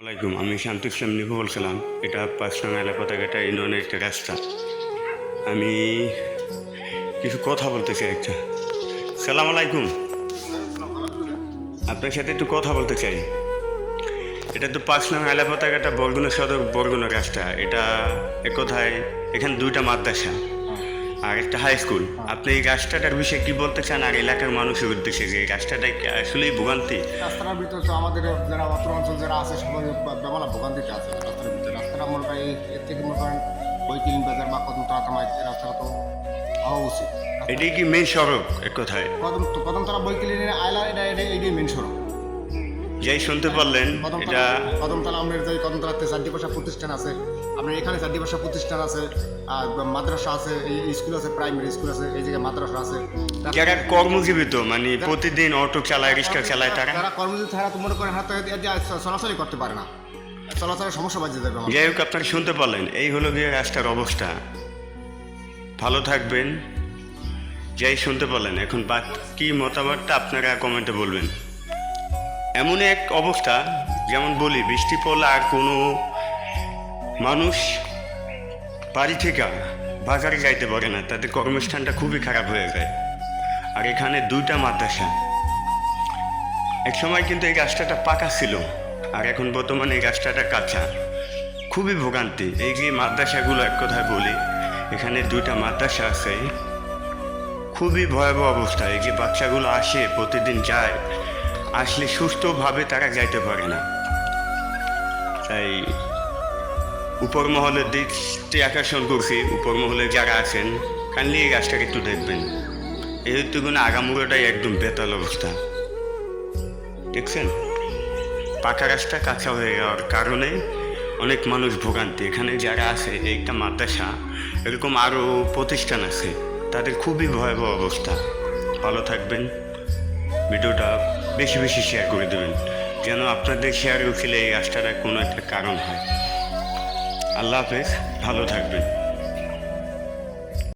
আসসালামাইকুম, আমি শান্তু ইসলাম নিপু বলছিলাম। এটা পাঁচটাঙ্গা এলাকাটা ইউনিয়নের একটা রাস্তা। আমি কিছু কথা বলতে চাই একটা। সালাম আলাইকুম, আপনার সাথে একটু কথা বলতে চাই। এটা তো পাঁচটাঙ্গা এলাকাটা বরগুনা সদর বরগুনা রাস্তা। এটা এক কথায় এখানে দুইটা মাদ্রাসা আর একটা হাই স্কুল। আপনি এই রাস্তাটার বিষয়ে কি বলতে চান, আর এলাকার মানুষের উদ্দেশ্যে যে এই রাস্তাটা আসলেই ভোগান্তি? রাস্তাটার ভিতরে তো আমাদের যারা অত্র অঞ্চল যারা আছে সবাই বেমালা ভোগান্তিতে আছে রাস্তার ভিতরে। রাস্তাটা মনে হয় এর থেকে মনে করেন বৈকিলিন বাজার বা কদম তারাতামায় রাস্তাটা তো হওয়া উচিত। এটাই কি মেন সড়ক এক কথায়? কদম তারা বৈকিলিনের আয়লা এটাই মেন সড়ক। যাই শুনতে পারলেন এটা কদমতলা আমাদের যে কদমতলাতে চারটি ভাষা প্রতিষ্ঠান আছে, আপনার এখানে চারটি ভাষা প্রতিষ্ঠান আছে, আর মাদ্রাসা আছে, এই স্কুল আছে, প্রাইমারি স্কুল আছে, এই জায়গায় মাদ্রাসা আছে। যারা কর্মজীবিত মানে প্রতিদিন অটো চালায়, রিক্সা চালায়, তারা যারা কর্মজীবী তারা তো মনে করেন হাতে চলাচলই করতে পারে না, চলাচলের সমস্যা বাজে যাবে আমার। যাই হোক, আপনারা শুনতে পারলেন এই হলো গিয়ে রাস্তার অবস্থা। ভালো থাকবেন। যাই শুনতে পারলেন, এখন কি মতামতটা আপনারা কমেন্টে বলবেন। এমন এক অবস্থা, যেমন বলি, বৃষ্টি পড়লে আর কোনো মানুষ বাড়ি থেকে বাজারে যাইতে পারে না, তাদের কর্মস্থানটা খুবই খারাপ হয়ে যায়। আর এখানে দুইটা মাদ্রাসা। এক সময় কিন্তু এই রাস্তাটা পাকা ছিল, আর এখন বর্তমানে এই রাস্তাটা কাঁচা। খুবই ভোগান্তি এই যে মাদ্রাসাগুলো। এক কথায় বলি, এখানে দুইটা মাদ্রাসা আছে, খুবই ভয়াবহ অবস্থা। এই যে বাচ্চাগুলো আসে, প্রতিদিন যায়, আসলে সুস্থভাবে তারা যাইতে পারে না। তাই উপর মহলের দৃষ্টি আকর্ষণ করছি, উপর মহলে যারা আছেন কাইন্ডলি এই গাছটাকে একটু দেখবেন। এই হচ্ছে কোনো আগামুড়োটাই একদম বেতাল অবস্থা। দেখছেন, পাকা রাস্তা কাঁচা হয়ে যাওয়ার কারণে অনেক মানুষ ভোগান্তি। এখানে যারা আছে, একটা মাদ্রাসা, এরকম আরও প্রতিষ্ঠান আছে, তাদের খুবই ভয়াবহ অবস্থা। ভালো থাকবেন, ভিডিওটা বেশি বেশি শেয়ার করে দেবেন, যেন আপনাদের শেয়ার উঠলে এই রাস্তাটা কোনো একটা কারণ হয়। আল্লাহ হাফেজ, ভালো থাকবেন।